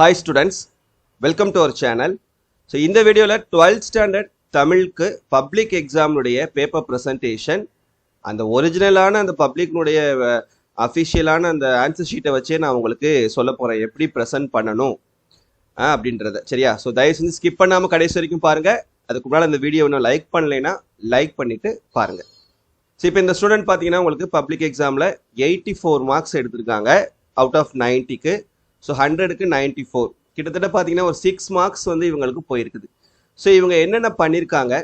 Hi students, welcome to our channel. So in the video 12th standard தமிழுக்கு public exam உடைய paper presentation அந்த ஒரிஜினலான அந்த public உடைய அஃபிஷியலான அந்த ஆன்சர் ஷீட்டை வச்சே நான் உங்களுக்கு சொல்ல போறேன் எப்படி பிரசன்ட் பண்ணணும் அப்படின்றத. சரியா? ஸோ தயவு செஞ்சு ஸ்கிப் பண்ணாமல் கடைசி வரைக்கும் பாருங்க. அதுக்கு முன்னால் இந்த வீடியோ இன்னும் லைக் பண்ணலைன்னா லைக் பண்ணிட்டு பாருங்க. ஸோ இப்போ இந்த ஸ்டூடெண்ட் பார்த்தீங்கன்னா உங்களுக்கு பப்ளிக் எக்ஸாமில் 84 மார்க்ஸ் எடுத்திருக்காங்க அவுட் ஆஃப் 90க்கு. ஸோ 100க்கு 94, கிட்டத்தட்ட பார்த்தீங்கன்னா ஒரு 6 மார்க்ஸ் வந்து இவங்களுக்கு போயிருக்குது. ஸோ இவங்க என்னென்ன பண்ணியிருக்காங்க,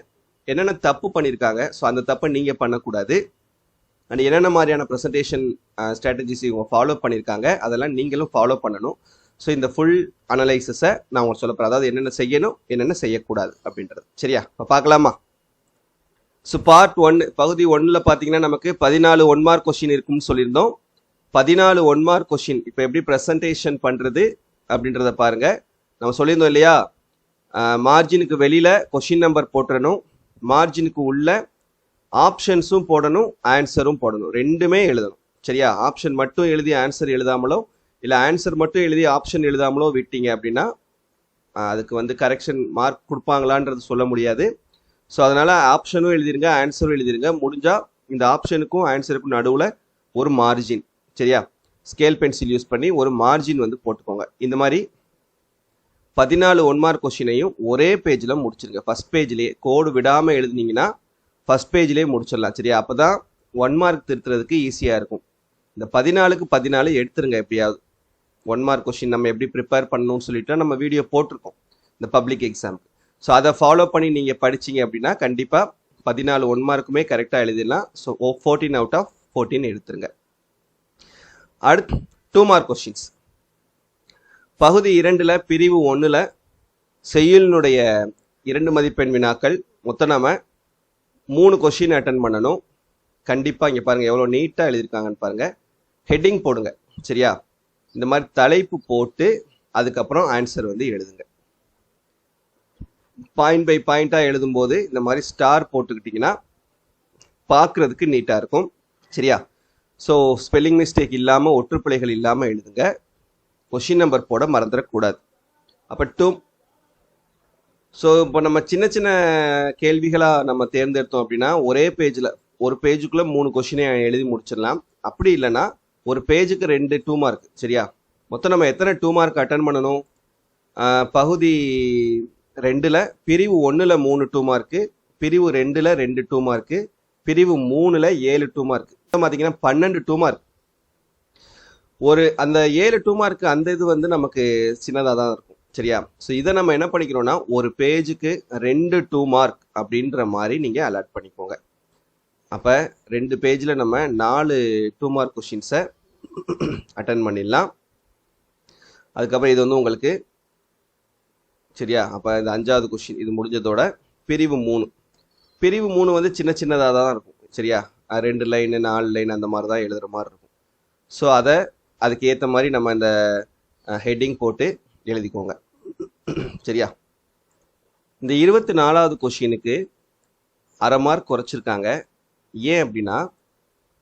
என்னென்ன தப்பு பண்ணியிருக்காங்க, ஸோ அந்த தப்பை நீங்கள் பண்ணக்கூடாது. அண்ட் என்னென்ன மாதிரியான ப்ரெசன்டேஷன் ஸ்ட்ராட்டஜிஸ் இவங்க ஃபாலோ பண்ணியிருக்காங்க அதெல்லாம் நீங்களும் ஃபாலோ பண்ணணும். ஸோ இந்த ஃபுல் அனலைசிஸை நான் உங்களுக்கு சொல்ல போகிறேன், அதாவது என்னென்ன செய்யணும் என்னென்ன செய்யக்கூடாது அப்படின்றது. சரியா? இப்போ பார்க்கலாமா? ஸோ பார்ட் 1 பகுதி 1ல் பார்த்தீங்கன்னா நமக்கு 14 1 மார்க் கொஸ்டின் இருக்குன்னு சொல்லியிருந்தோம். 14 1 மார்க் கொஸ்டின் இப்போ எப்படி ப்ரெசன்டேஷன் பண்ணுறது அப்படின்றத பாருங்க. நம்ம சொல்லியிருந்தோம் இல்லையா, மார்ஜினுக்கு வெளியில் கொஸ்டின் நம்பர் போட்டுறணும், மார்ஜினுக்கு உள்ள ஆப்ஷன்ஸும் போடணும், ஆன்சரும் போடணும், ரெண்டுமே எழுதணும். சரியா? ஆப்ஷன் மட்டும் எழுதி ஆன்சர் எழுதாமலோ இல்லை ஆன்சர் மட்டும் எழுதி ஆப்ஷன் எழுதாமலோ விட்டீங்க அப்படின்னா அதுக்கு வந்து கரெக்ஷன் மார்க் கொடுப்பாங்களான்றது சொல்ல முடியாது. ஸோ அதனால் ஆப்ஷனும் எழுதிருங்க, ஆன்சரும் எழுதிருங்க. முடிஞ்சால் இந்த ஆப்ஷனுக்கும் ஆன்சருக்கும் நடுவில் ஒரு மார்ஜின், சரியா, ஸ்கேல் பென்சில் யூஸ் பண்ணி ஒரு மார்ஜின் வந்து போட்டுக்கோங்க. இந்த மாதிரி 14 1 மார்க் கொஸ்டினையும் ஒரே பேஜில் முடிச்சிருங்க. ஃபர்ஸ்ட் பேஜ்லேயே கோடு விடாமல் எழுதுனீங்கன்னா ஃபர்ஸ்ட் பேஜ்லேயே முடிச்சிடலாம். சரியா? அப்போ தான் 1 மார்க் திருத்துறதுக்கு ஈஸியாக இருக்கும். இந்த 14க்கு 14 எடுத்துருங்க எப்படியாவது. 1 மார்க் கொஸ்டின் நம்ம எப்படி ப்ரிப்பேர் பண்ணணும்னு சொல்லிட்டு நம்ம வீடியோ போட்டிருக்கோம் இந்த பப்ளிக் எக்ஸாமுக்கு. ஸோ அதை ஃபாலோ பண்ணி நீங்கள் படிச்சிங்க அப்படின்னா கண்டிப்பாக 14 1 மார்க்குமே கரெக்டாக எழுதிடலாம். ஸோ 14 அவுட் ஆஃப் 14 எடுத்துருங்க. அடுத்து 2 மார்க் கொஸ்டின்ஸ். பகுதி 2ல் பிரிவு 1ல் செய்யுளினுடைய 2 மதிப்பெண் வினாக்கள். மொத்தம் நம்ம 3 கொஸ்டின் அட்டன் பண்ணணும். கண்டிப்பாக இங்கே பாருங்கள் எவ்வளோ நீட்டாக எழுதியிருக்காங்கன்னு பாருங்கள். ஹெட்டிங் போடுங்க. சரியா? இந்த மாதிரி தலைப்பு போட்டு அதுக்கப்புறம் ஆன்சர் வந்து எழுதுங்க. பாயிண்ட் பை பாயிண்டாக எழுதும்போது இந்த மாதிரி ஸ்டார் போட்டுக்கிட்டிங்கன்னா பார்க்குறதுக்கு நீட்டாக இருக்கும். சரியா? ஸோ ஸ்பெல்லிங் மிஸ்டேக் இல்லாமல் ஒற்றுப்பிழைகள் இல்லாமல் எழுதுங்க. கொஷின் நம்பர் போட மறந்துடக்கூடாது. அப்போ 2. ஸோ இப்போ நம்ம சின்ன சின்ன கேள்விகளாக நம்ம தேர்ந்தெடுத்தோம் அப்படின்னா ஒரே பேஜில் ஒரு பேஜுக்குள்ளே 3 கொஷினை எழுதி முடிச்சிடலாம். அப்படி இல்லைன்னா ஒரு பேஜுக்கு 2 2 மார்க். சரியா? மொத்தம் நம்ம எத்தனை 2 மார்க் அட்டன் பண்ணணும்? பகுதி 2ல் பிரிவு 1ல் 3 2 மார்க்கு, பிரிவு 2ல் 2 2 மார்க்கு, பிரிவு 3ல் 7 2 மார்க். பார்த்தீங்கன்னா 12 2 மார்க். ஒரு அந்த 7 2 மார்க் அந்த இது வந்து நமக்கு சின்னதாக தான் இருக்கும். சரியா? ஸோ இதை நம்ம என்ன பண்ணிக்கிறோம்னா ஒரு பேஜுக்கு 2 2 மார்க் அப்படின்ற மாதிரி நீங்கள் அலாட் பண்ணிக்கோங்க. அப்போ 2 பேஜில் நம்ம 4 2 மார்க் கொஷின்ஸை அட்டன் பண்ணிடலாம். அதுக்கப்புறம் இது வந்து உங்களுக்கு சரியா? அப்போ இந்த 5வது கொஷின் இது முடிஞ்சதோட பிரிவு 3. பிரிவு 3 வந்து சின்ன சின்னதாக தான் இருக்கும். சரியா? 2 லைனு 4 லைன் அந்த மாதிரி தான் எழுதுகிற மாதிரி இருக்கும். ஸோ அதுக்கு ஏற்ற மாதிரி நம்ம இந்த ஹெட்டிங் போட்டு எழுதிக்கோங்க. சரியா? இந்த 24வது கொஷினுக்கு 1/2 மார்க் குறைச்சிருக்காங்க. ஏன் அப்படின்னா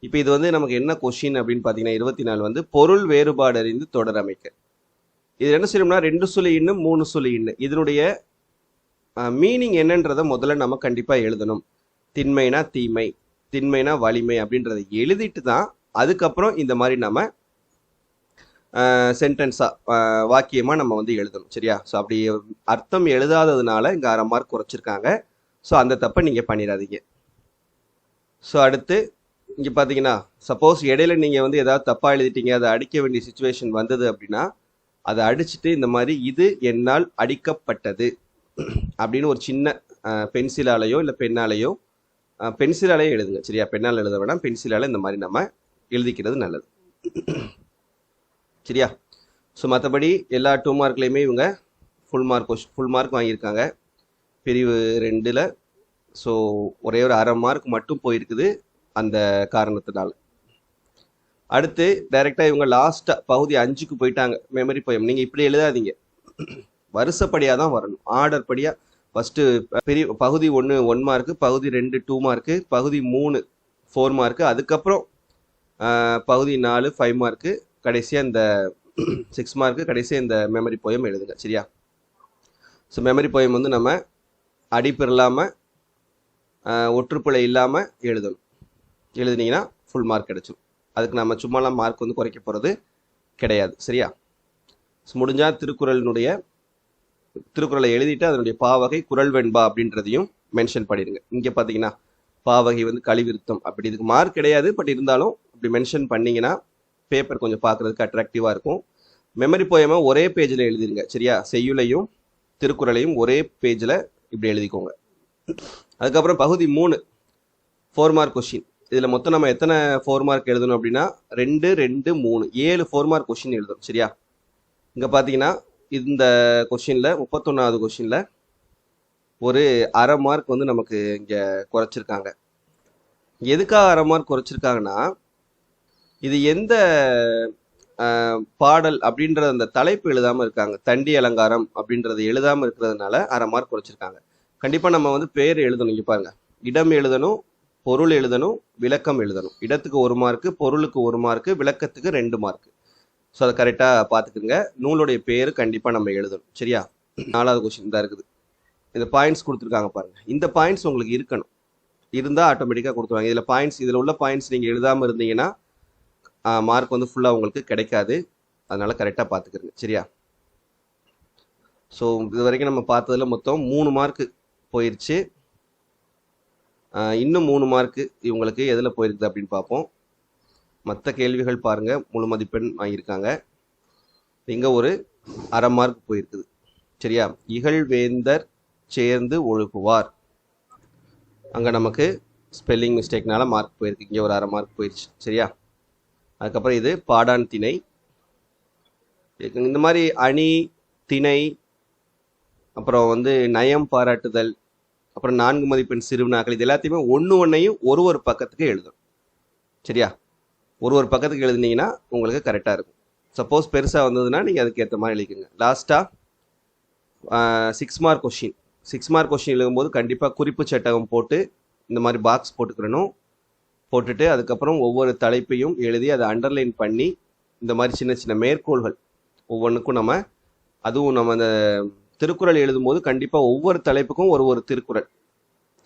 இப்போ இது வந்து நமக்கு என்ன கொஷின் அப்படின்னு பார்த்தீங்கன்னா 24 வந்து பொருள் வேறுபாடு அறிந்து தொடர் அமைக்க. இது என்ன செய்யணும்னா 2 சுழி இன்னு 3 சுழி இன்னு இதனுடைய மீனிங் என்னன்றதை முதல்ல நம்ம கண்டிப்பாக எழுதணும். திண்மைனா தீமை, திண்மைனா வலிமை அப்படின்றத எழுதிட்டு தான் அதுக்கப்புறம் இந்த மாதிரி நம்ம சென்டென்ஸாக வாக்கியமாக நம்ம வந்து எழுதணும். சரியா? ஸோ அப்படி அர்த்தம் எழுதாததுனால இங்கே 1/2 மார்க் குறைச்சிருக்காங்க. ஸோ அந்த தப்பை நீங்கள் பண்ணிடாதீங்க. ஸோ அடுத்து இங்கே பார்த்தீங்கன்னா சப்போஸ் இடையில நீங்கள் வந்து ஏதாவது தப்பாக எழுதிட்டீங்க, அதை அடிக்க வேண்டிய சுச்சுவேஷன் வந்தது அப்படின்னா அதை அடிச்சுட்டு இந்த மாதிரி இது என்னால் அடிக்கப்பட்டது அப்படின்னு ஒரு சின்ன பென்சிலாலேயோ இல்லை பெண்ணாலேயோ பென்சிலாலே எழுதுங்க. சரியா? பெண்ணால் எழுத வேணாம், பென்சிலால் இந்த மாதிரி நம்ம எழுதிக்கிறது நல்லது. சரியா? ஸோ மற்றபடி எல்லா 2 மார்க்லேயுமே இவங்க ஃபுல் மார்க் வாங்கியிருக்காங்க பிரிவு 2ல். ஸோ ஒரே ஒரு 1/2 மார்க் மட்டும் போயிருக்குது அந்த காரணத்தினால. அடுத்து டைரெக்டாக இவங்க லாஸ்ட்டாக பகுதி 5க்கு போயிட்டாங்க. Memory poem. நீங்கள் இப்படி எழுதாதீங்க, வருஷப்படியாக தான் வரணும், ஆர்டர் படியாக. ஃபஸ்ட்டு பகுதி 1 1 மார்க்கு, பகுதி 2 2 மார்க்கு, பகுதி 3 4 மார்க்கு, அதுக்கப்புறம் பகுதி 4 5 மார்க்கு, கடைசியாக இந்த 6 மார்க்கு கடைசி இந்த மெமரி போயம் எழுதுங்க. சரியா? ஸோ மெமரி போயம் வந்து நம்ம அடிப்பு இல்லாமல் ஒற்றுப்பிழை இல்லாமல் எழுதணும். எழுதுனீங்கன்னா ஃபுல் மார்க் கிடைச்சிடும். அதுக்கு நம்ம சும்மாலாம் மார்க் வந்து குறைக்க போகிறது கிடையாது. சரியா? ஸோ முடிஞ்சால் திருக்குறளை எழுதிட்டு அதனுடைய பாவகை குறள் வெண்பா அப்படின்றதையும் மென்ஷன் பண்ணிடுங்க. இங்கே பார்த்தீங்கன்னா பாவகை வந்து கலிவிருத்தம் அப்படி இதுக்கு மார்க் கிடையாது. பட் இருந்தாலும் இப்படி மென்ஷன் பண்ணிங்கன்னா பேப்பர் கொஞ்சம் பார்க்குறதுக்கு அட்ராக்டிவாக இருக்கும். மெமரி போயமை ஒரே பேஜில் எழுதிருங்க. சரியா? செய்யுளையும் திருக்குறளையும் ஒரே பேஜில் இப்படி எழுதிக்கோங்க. அதுக்கப்புறம் பகுதி 3 4 மார்க் கொஷின். இதில் மொத்தம் நம்ம எத்தனை 4 மார்க் எழுதணும் அப்படின்னா 2, 2, 3 7 4 மார்க் கொஷின் எழுதணும். சரியா? இங்கே பார்த்தீங்கன்னா இந்த கொஷினில் 31வது கொஷினில் ஒரு அரை மார்க் வந்து நமக்கு இங்கே குறைச்சிருக்காங்க. எதுக்காக அரை மார்க் குறைச்சிருக்காங்கன்னா, இது எந்த பாடல் அப்படின்ற அந்த தலைப்பு எழுதாமல் இருக்காங்க. தண்டி அலங்காரம் அப்படின்றது எழுதாமல் இருக்கிறதுனால அரை மார்க் குறைச்சிருக்காங்க. கண்டிப்பாக நம்ம வந்து பேர் எழுதணும். இங்கே பாருங்க, இடம் எழுதணும், பொருள் எழுதணும், விளக்கம் எழுதணும். இடத்துக்கு 1 மார்க்கு, பொருளுக்கு 1 மார்க்கு, விளக்கத்துக்கு 2 மார்க்கு. ஸோ அதை கரெக்டாக பார்த்துக்குங்க. நூலுடைய பேர் கண்டிப்பாக நம்ம எழுதணும். சரியா? 4வது கொஸ்டின் தான் இருக்குது. இந்த பாயிண்ட்ஸ் கொடுத்துருக்காங்க பாருங்க. இந்த பாயிண்ட்ஸ் உங்களுக்கு இருக்கணும். இருந்தால் ஆட்டோமேட்டிக்காக கொடுத்துருவாங்க. இதில் உள்ள பாயிண்ட்ஸ் நீங்கள் எழுதாமல் இருந்தீங்கன்னா மார்க் வந்து ஃபுல்லாக உங்களுக்கு கிடைக்காது. அதனால கரெக்டாக பார்த்துக்கிறங்க. சரியா? ஸோ இது வரைக்கும் நம்ம பார்த்ததில் மொத்தம் 3 மார்க்கு போயிடுச்சு. இன்னும் 3 மார்க்கு இவங்களுக்கு எதில் போயிருக்குது அப்படின்னு பார்ப்போம். மற்ற கேள்விகள் பாருங்கள், முழு மதிப்பெண் வாங்கியிருக்காங்க. இங்கே ஒரு அரை மார்க் போயிருக்குது. சரியா? இகழ்வேந்தர் சேர்ந்து ஒழுகுவார். அங்கே நமக்கு ஸ்பெல்லிங் மிஸ்டேக்னால மார்க் போயிருக்கு. இங்கே ஒரு அரை மார்க் போயிடுச்சு. சரியா? அதுக்கப்புறம் இது பாடான் திணை. இந்த மாதிரி அணி, திணை, அப்புறம் வந்து நயம் பாராட்டுதல், அப்புறம் 4 மதிப்பெண் சிறுவினாக்கள், இது எல்லாத்தையுமே ஒன்றையும் ஒரு பக்கத்துக்கு எழுதணும். சரியா? ஒரு பக்கத்துக்கு எழுதுனீங்கன்னா உங்களுக்கு கரெக்டாக இருக்கும். சப்போஸ் பெருசாக வந்ததுன்னா நீங்கள் அதுக்கு ஏற்ற மாதிரி எழுதிக்கோங்க. லாஸ்ட்டாக 6 மார்க் கொஷின். 6 மார்க் கொஷின் எழுதும்போது கண்டிப்பாக குறிப்பு சட்டகம் போட்டு இந்த மாதிரி பாக்ஸ் போட்டுட்டு அதுக்கப்புறம் ஒவ்வொரு தலைப்பையும் எழுதி அதை அண்டர்லைன் பண்ணி இந்த மாதிரி சின்ன சின்ன மேற்கோள்கள் ஒவ்வொன்றுக்கும் அதுவும் நம்ம அந்த திருக்குறள் எழுதும்போது கண்டிப்பாக ஒவ்வொரு தலைப்புக்கும் ஒரு திருக்குறள்.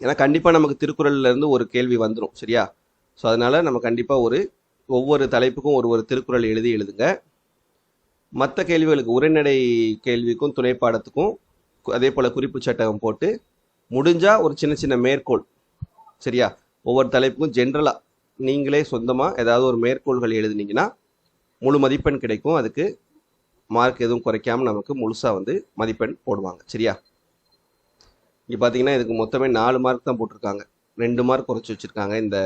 ஏன்னா கண்டிப்பாக நமக்கு திருக்குறள்லேருந்து ஒரு கேள்வி வந்துடும். சரியா? ஸோ அதனால் நம்ம கண்டிப்பாக ஒவ்வொரு தலைப்புக்கும் ஒரு திருக்குறள் எழுதுங்க. மற்ற கேள்விகளுக்கு உரைநடை கேள்விக்கும் துணைப்பாடத்துக்கும் அதே போல் குறிப்பு சட்டகம் போட்டு முடிஞ்சால் ஒரு சின்ன சின்ன மேற்கோள். சரியா? ஒவ்வொரு தலைப்புக்கும் ஜென்ரலாக நீங்களே சொந்தமாக ஏதாவது ஒரு மேற்கோள்கள் எழுதுனீங்கன்னா முழு மதிப்பெண் கிடைக்கும். அதுக்கு மார்க் எதுவும் குறைக்காமல் நமக்கு முழுசாக வந்து மதிப்பெண் போடுவாங்க. சரியா? இங்கே பார்த்தீங்கன்னா இதுக்கு மொத்தமே 4 மார்க் தான் போட்டிருக்காங்க. 2 மார்க் குறைச்சி வச்சுருக்காங்க இந்த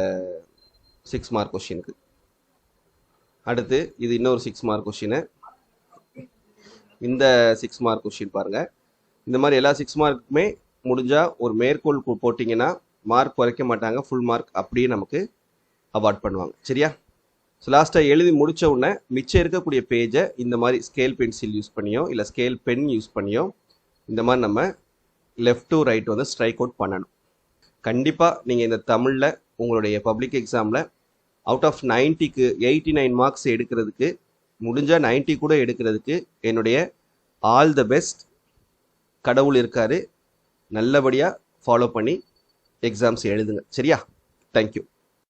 6 மார்க் கொஷினுக்கு. அடுத்து இது இன்னொரு 6 மார்க் கொஷினு. இந்த 6 மார்க் கொஷின் பாருங்கள். இந்த மாதிரி எல்லா 6 மார்க்குமே முடிஞ்சால் ஒரு மேற்கோள் போட்டிங்கன்னா மார்க் குறைக்க மாட்டாங்க. ஃபுல் மார்க் அப்படியே நமக்கு அவார்ட் பண்ணுவாங்க. சரியா? ஸோ லாஸ்ட்டாக எழுதி முடித்த உடனே மிச்சம் இருக்கக்கூடிய பேஜை இந்த மாதிரி ஸ்கேல் பென்சில் யூஸ் பண்ணியோ இல்லை ஸ்கேல் பென் யூஸ் பண்ணியோ இந்த மாதிரி நம்ம லெஃப்ட் டு ரைட் வந்து ஸ்ட்ரைக் அவுட் பண்ணணும். கண்டிப்பாக நீங்கள் இந்த தமிழில் உங்களுடைய பப்ளிக் எக்ஸாமில் அவுட் ஆஃப் 90க்கு 89 மார்க்ஸ் எடுக்கிறதுக்கு, முடிஞ்சால் 90 கூட எடுக்கிறதுக்கு என்னுடைய ஆல் த பெஸ்ட். கடவுள் இருக்காரு. நல்லபடியாக ஃபாலோ பண்ணி எக்ஸாம்ஸ் எழுதுங்க. சரியா? தேங்க்யூ.